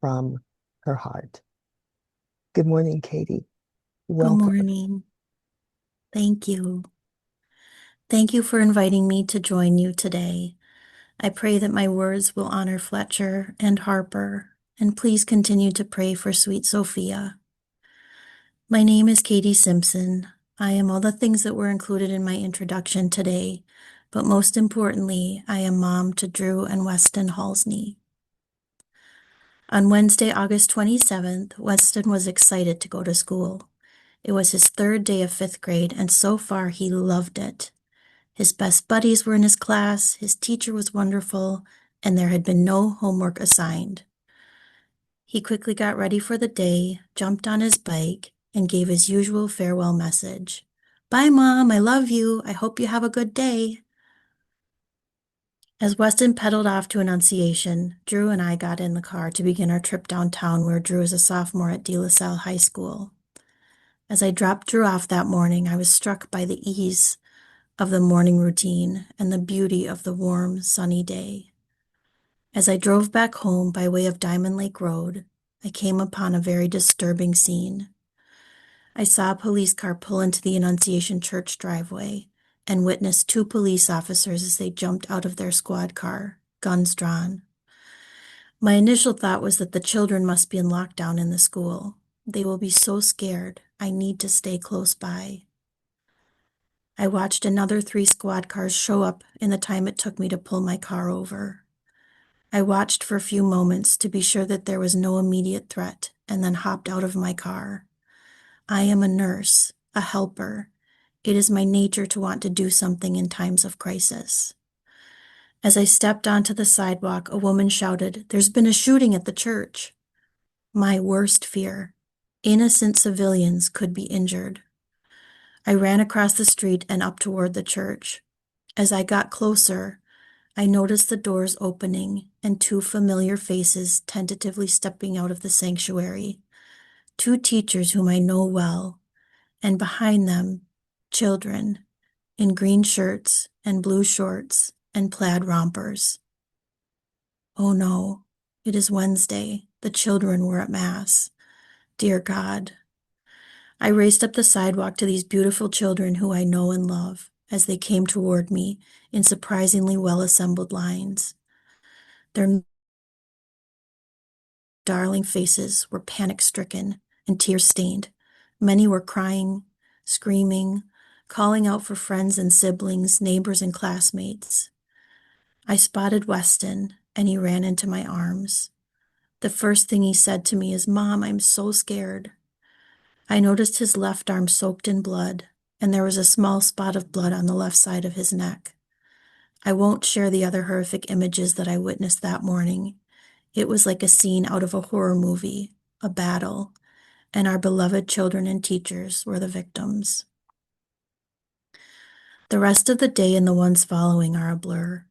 from her heart. Good morning, Katie. Good Welcome. morning. Thank you. Thank you for inviting me to join you today. I pray that my words will honor Fletcher and Harper, and please continue to pray for sweet Sophia. My name is Katie Simpson. I am all the things that were included in my introduction today, but most importantly, I am mom to Drew and Weston Halsney. On Wednesday, August 27th, Weston was excited to go to school. It was his third day of fifth grade, and so far he loved it. His best buddies were in his class, his teacher was wonderful, and there had been no homework assigned. He quickly got ready for the day, jumped on his bike, and gave his usual farewell message. Bye, Mom, I love you. I hope you have a good day. As Weston pedaled off to Annunciation, Drew and I got in the car to begin our trip downtown, where Drew is a sophomore at De La Salle High School. As I dropped Drew off that morning, I was struck by the ease of the morning routine and the beauty of the warm, sunny day. As I drove back home by way of Diamond Lake Road, I came upon a very disturbing scene. I saw a police car pull into the Annunciation Church driveway and witnessed two police officers as they jumped out of their squad car, guns drawn. My initial thought was that the children must be in lockdown in the school. They will be so scared. I need to stay close by. I watched another 3 squad cars show up in the time it took me to pull my car over. I watched for a few moments to be sure that there was no immediate threat and then hopped out of my car. I am a nurse, a helper. It is my nature to want to do something in times of crisis. As I stepped onto the sidewalk, a woman shouted, "There's been a shooting at the church." My worst fear. Innocent civilians could be injured. I ran across the street and up toward the church. As I got closer, I noticed the doors opening and 2 familiar faces tentatively stepping out of the sanctuary. 2 teachers whom I know well, and behind them, children in green shirts and blue shorts and plaid rompers. Oh no, it is Wednesday. The children were at Mass. Dear God. I raced up the sidewalk to these beautiful children who I know and love as they came toward me in surprisingly well-assembled lines. Their darling faces were panic-stricken and tear-stained. Many were crying, screaming, calling out for friends and siblings, neighbors and classmates. I spotted Weston, and he ran into my arms. The first thing he said to me is, "Mom, I'm so scared." I noticed his left arm soaked in blood, and there was a small spot of blood on the left side of his neck. I won't share the other horrific images that I witnessed that morning. It was like a scene out of a horror movie, a battle, and our beloved children and teachers were the victims. The rest of the day and the ones following are a blur.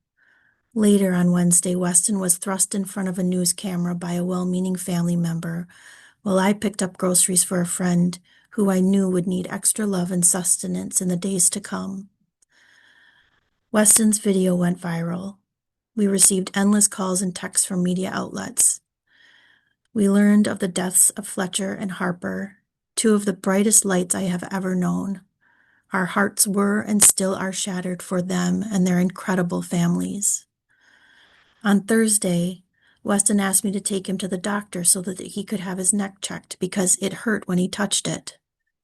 Later on Wednesday, Weston was thrust in front of a news camera by a well-meaning family member while I picked up groceries for a friend who I knew would need extra love and sustenance in the days to come. Weston's video went viral. We received endless calls and texts from media outlets. We learned of the deaths of Fletcher and Harper, 2 of the brightest lights I have ever known. Our hearts were and still are shattered for them and their incredible families. On Thursday, Weston asked me to take him to the doctor so that he could have his neck checked because it hurt when he touched it.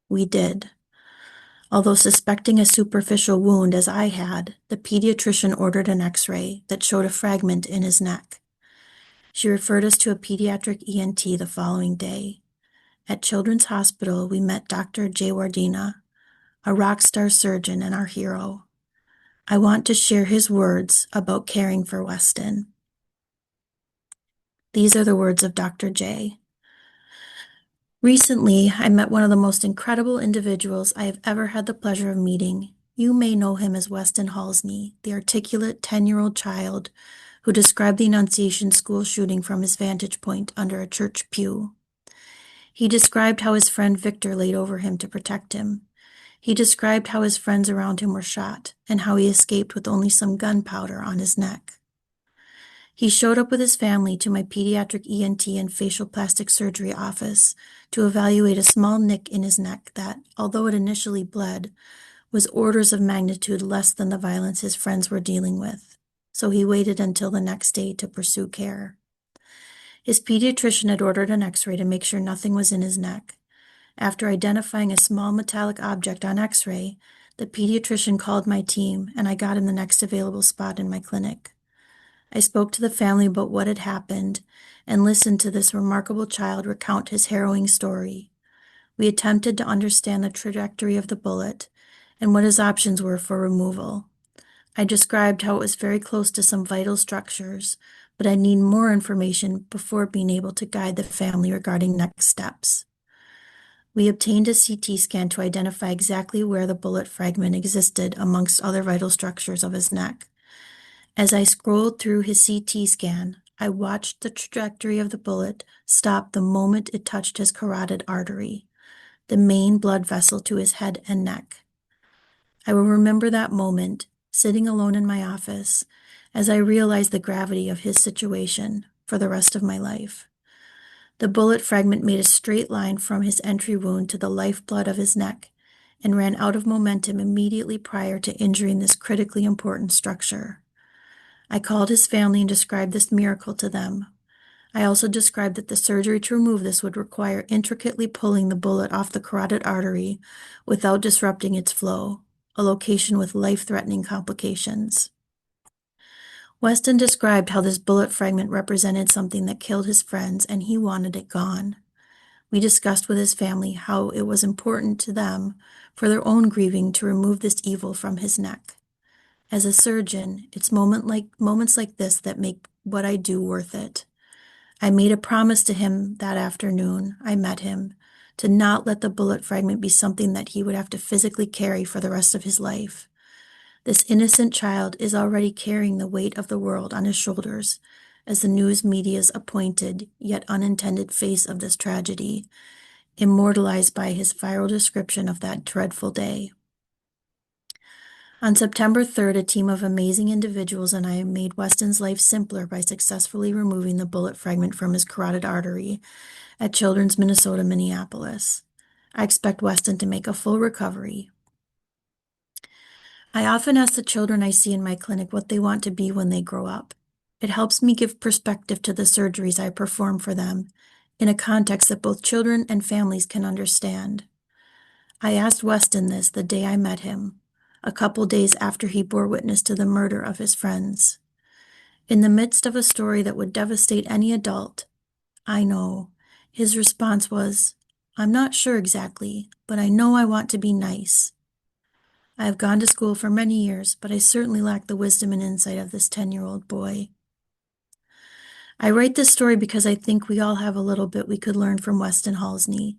We did. Although suspecting a superficial wound as I had, the pediatrician ordered an x-ray that showed a fragment in his neck. She referred us to a pediatric ENT the following day. At Children's Hospital, we met Dr. Jaywardena, a rock star surgeon and our hero. I want to share his words about caring for Weston. These are the words of Dr. J. Recently, I met one of the most incredible individuals I have ever had the pleasure of meeting. You may know him as Weston Halsney, the articulate 10-year-old child who described the Annunciation school shooting from his vantage point under a church pew. He described how his friend Victor laid over him to protect him. He described how his friends around him were shot and how he escaped with only some gunpowder on his neck. He showed up with his family to my pediatric ENT and facial plastic surgery office to evaluate a small nick in his neck that, although it initially bled, was orders of magnitude less than the violence his friends were dealing with. So he waited until the next day to pursue care. His pediatrician had ordered an x-ray to make sure nothing was in his neck. After identifying a small metallic object on x-ray, the pediatrician called my team and I got him the next available spot in my clinic. I spoke to the family about what had happened and listened to this remarkable child recount his harrowing story. We attempted to understand the trajectory of the bullet and what his options were for removal. I described how it was very close to some vital structures, but I need more information before being able to guide the family regarding next steps. We obtained a CT scan to identify exactly where the bullet fragment existed amongst other vital structures of his neck. As I scrolled through his CT scan, I watched the trajectory of the bullet stop the moment it touched his carotid artery, the main blood vessel to his head and neck. I will remember that moment, sitting alone in my office, as I realized the gravity of his situation for the rest of my life. The bullet fragment made a straight line from his entry wound to the lifeblood of his neck and ran out of momentum immediately prior to injuring this critically important structure. I called his family and described this miracle to them. I also described that the surgery to remove this would require intricately pulling the bullet off the carotid artery without disrupting its flow, a location with life-threatening complications. Weston described how this bullet fragment represented something that killed his friends and he wanted it gone. We discussed with his family how it was important to them for their own grieving to remove this evil from his neck. As a surgeon, it's moments like this that make what I do worth it. I made a promise to him that afternoon I met him to not let the bullet fragment be something that he would have to physically carry for the rest of his life. This innocent child is already carrying the weight of the world on his shoulders as the news media's appointed yet unintended face of this tragedy, immortalized by his viral description of that dreadful day. On September 3rd, a team of amazing individuals and I made Weston's life simpler by successfully removing the bullet fragment from his carotid artery at Children's Minnesota, Minneapolis. I expect Weston to make a full recovery. I often ask the children I see in my clinic what they want to be when they grow up. It helps me give perspective to the surgeries I perform for them in a context that both children and families can understand. I asked Weston this the day I met him, a couple days after he bore witness to the murder of his friends. In the midst of a story that would devastate any adult, I know, his response was, "I'm not sure exactly, but I know I want to be nice. I have gone to school for many years, but I certainly lack the wisdom and insight of this 10-year-old boy." I write this story because I think we all have a little bit we could learn from Weston Halsey.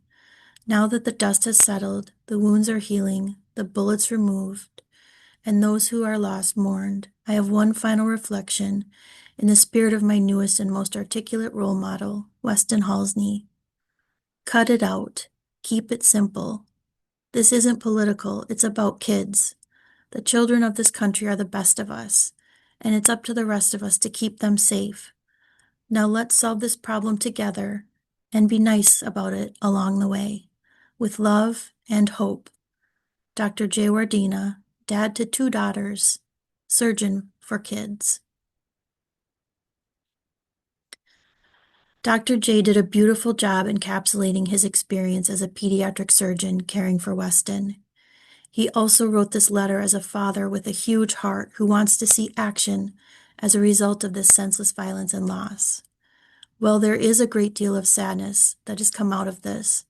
Now that the dust has settled, the wounds are healing, the bullets removed, and those who are lost mourned, I have one final reflection in the spirit of my newest and most articulate role model, Weston Halsey. Cut it out. Keep it simple. This isn't political, it's about kids. The children of this country are the best of us, and it's up to the rest of us to keep them safe. Now let's solve this problem together and be nice about it along the way. With love and hope. Dr. J. Wardina, dad to 2 daughters, surgeon for kids. Dr. J did a beautiful job encapsulating his experience as a pediatric surgeon caring for Weston. He also wrote this letter as a father with a huge heart who wants to see action as a result of this senseless violence and loss. While there is a great deal of sadness that has come out of this,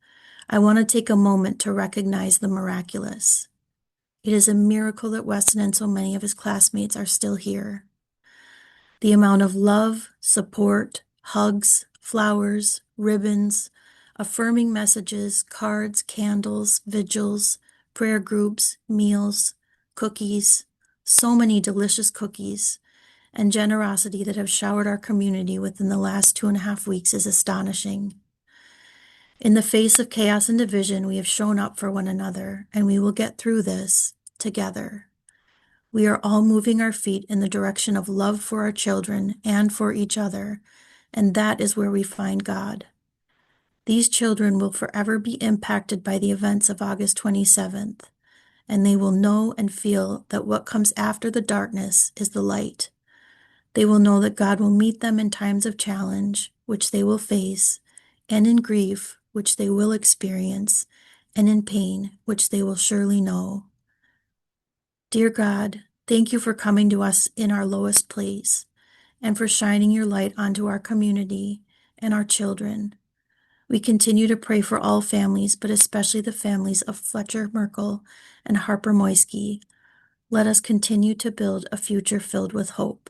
I want to take a moment to recognize the miraculous. It is a miracle that Weston and so many of his classmates are still here. The amount of love, support, hugs, flowers, ribbons, affirming messages, cards, candles, vigils, prayer groups, meals, cookies, so many delicious cookies, and generosity that have showered our community within the last 2.5 weeks is astonishing. In the face of chaos and division, we have shown up for one another, and we will get through this together. We are all moving our feet in the direction of love for our children and for each other, and that is where we find God. These children will forever be impacted by the events of August 27th, and they will know and feel that what comes after the darkness is the light. They will know that God will meet them in times of challenge, which they will face, and in grief, which they will experience, and in pain, which they will surely know. Dear God, thank you for coming to us in our lowest place and for shining your light onto our community and our children. We continue to pray for all families, but especially the families of Fletcher Merkel and Harper Moisky. Let us continue to build a future filled with hope.